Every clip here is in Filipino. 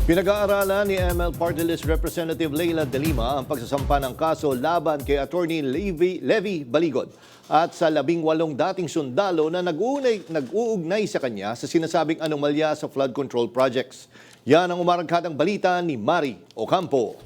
Pinag-aaralan ni ML Party List Representative Leila De Lima ang pagsasampa ng kaso laban kay Attorney Levi Baligod at sa 18 dating sundalo na nag-uugnay sa kanya sa sinasabing anomalya sa flood control projects. Yan ang umarangkadang balita ni Mari Ocampo.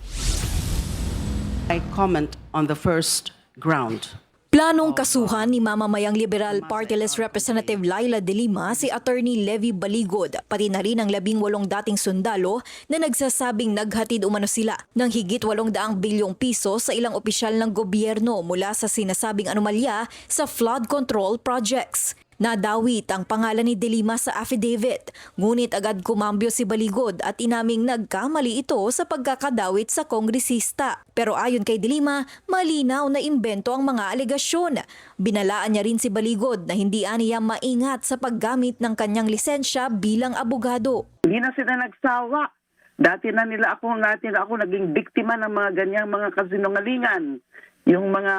I comment on the first ground. Planong kasuhan ni mamamayang Liberal Party List Representative Leila De Lima si Attorney Levi Baligod, pati na rin ang 18 dating sundalo na nagsasabing naghatid umano sila ng higit 800 bilyong piso sa ilang opisyal ng gobyerno mula sa sinasabing anomalya sa flood control projects. Nadawit ang pangalan ni De Lima sa affidavit, ngunit agad kumambyo si Baligod at inaming nagkamali ito sa pagkakadawit sa kongresista. Pero ayon kay De Lima, malinaw na imbento ang mga alegasyon. Binalaan niya rin si Baligod na hindi aniya maingat sa paggamit ng kanyang lisensya bilang abogado. Hindi na sila nagsawa. Dati na ako naging biktima ng mga ganyang mga kasinungalingan. Yung mga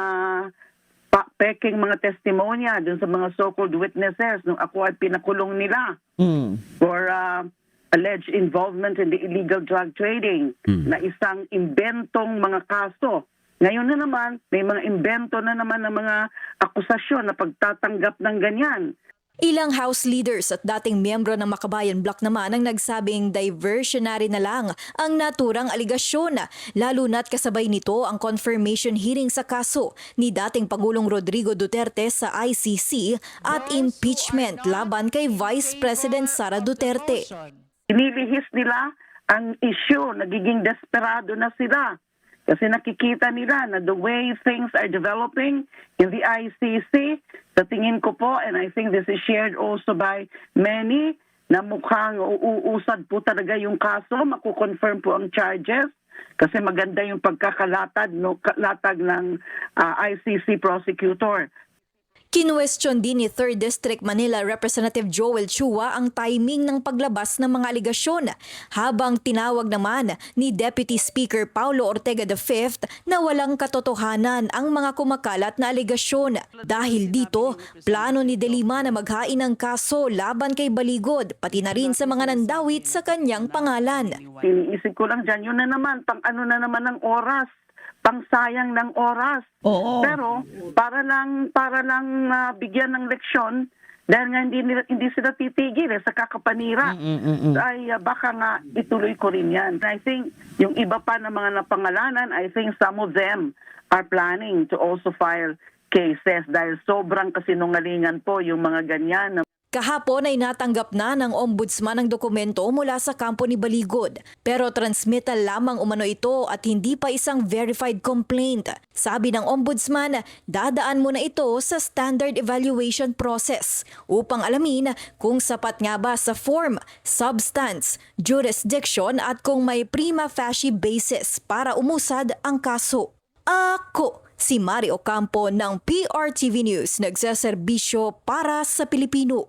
peking mga testimonya dun sa mga so-called witnesses nung ako ay pinakulong nila for alleged involvement in the illegal drug trading na isang imbentong mga kaso. Ngayon na naman, may mga imbento na naman ng mga akusasyon na pagtatanggap ng ganyan. Ilang House leaders at dating miyembro ng Makabayan Bloc naman ang nagsabing diversionary na lang ang naturang aligasyon, lalo na't kasabay nito ang confirmation hearing sa kaso ni dating Pangulong Rodrigo Duterte sa ICC at impeachment laban kay Vice President Sara Duterte. Inilihis nila ang issue, nagiging desperado na sila. Kasi nakikita nila na the way things are developing in the ICC, sa tingin ko po, and I think this is shared also by many, na mukhang uusad po talaga yung kaso, makukonfirm po ang charges, kasi maganda yung pagkakalatag ng ICC prosecutor. Kinwestiyon din ni 3rd District Manila Representative Joel Chua ang timing ng paglabas ng mga aligasyon, habang tinawag naman ni Deputy Speaker Paulo Ortega V na walang katotohanan ang mga kumakalat na aligasyon. Dahil dito, plano ni De Lima na maghain ng kaso laban kay Baligod, pati na rin sa mga nandawit sa kanyang pangalan. Iniisip ko lang dyan, yun na naman, pang-ano na naman ng oras, pang-sayang ng oras. Oo. Pero para lang bigyan ng leksyon, dahil nga hindi sila titigil sa kakapanira, ay baka nga ituloy ko rin yan. I think yung iba pa na mga napangalanan, I think some of them are planning to also file cases dahil sobrang kasinungalingan po yung mga ganyan. Kahapon ay natanggap na ng ombudsman ang dokumento mula sa kampo ni Baligod, pero transmittal lamang umano ito at hindi pa isang verified complaint. Sabi ng ombudsman, dadaan muna ito sa standard evaluation process upang alamin kung sapat nga ba sa form, substance, jurisdiction at kung may prima facie basis para umusad ang kaso. Ako si Mari Ocampo ng PRTV News, nagsaserbisyo para sa Pilipino.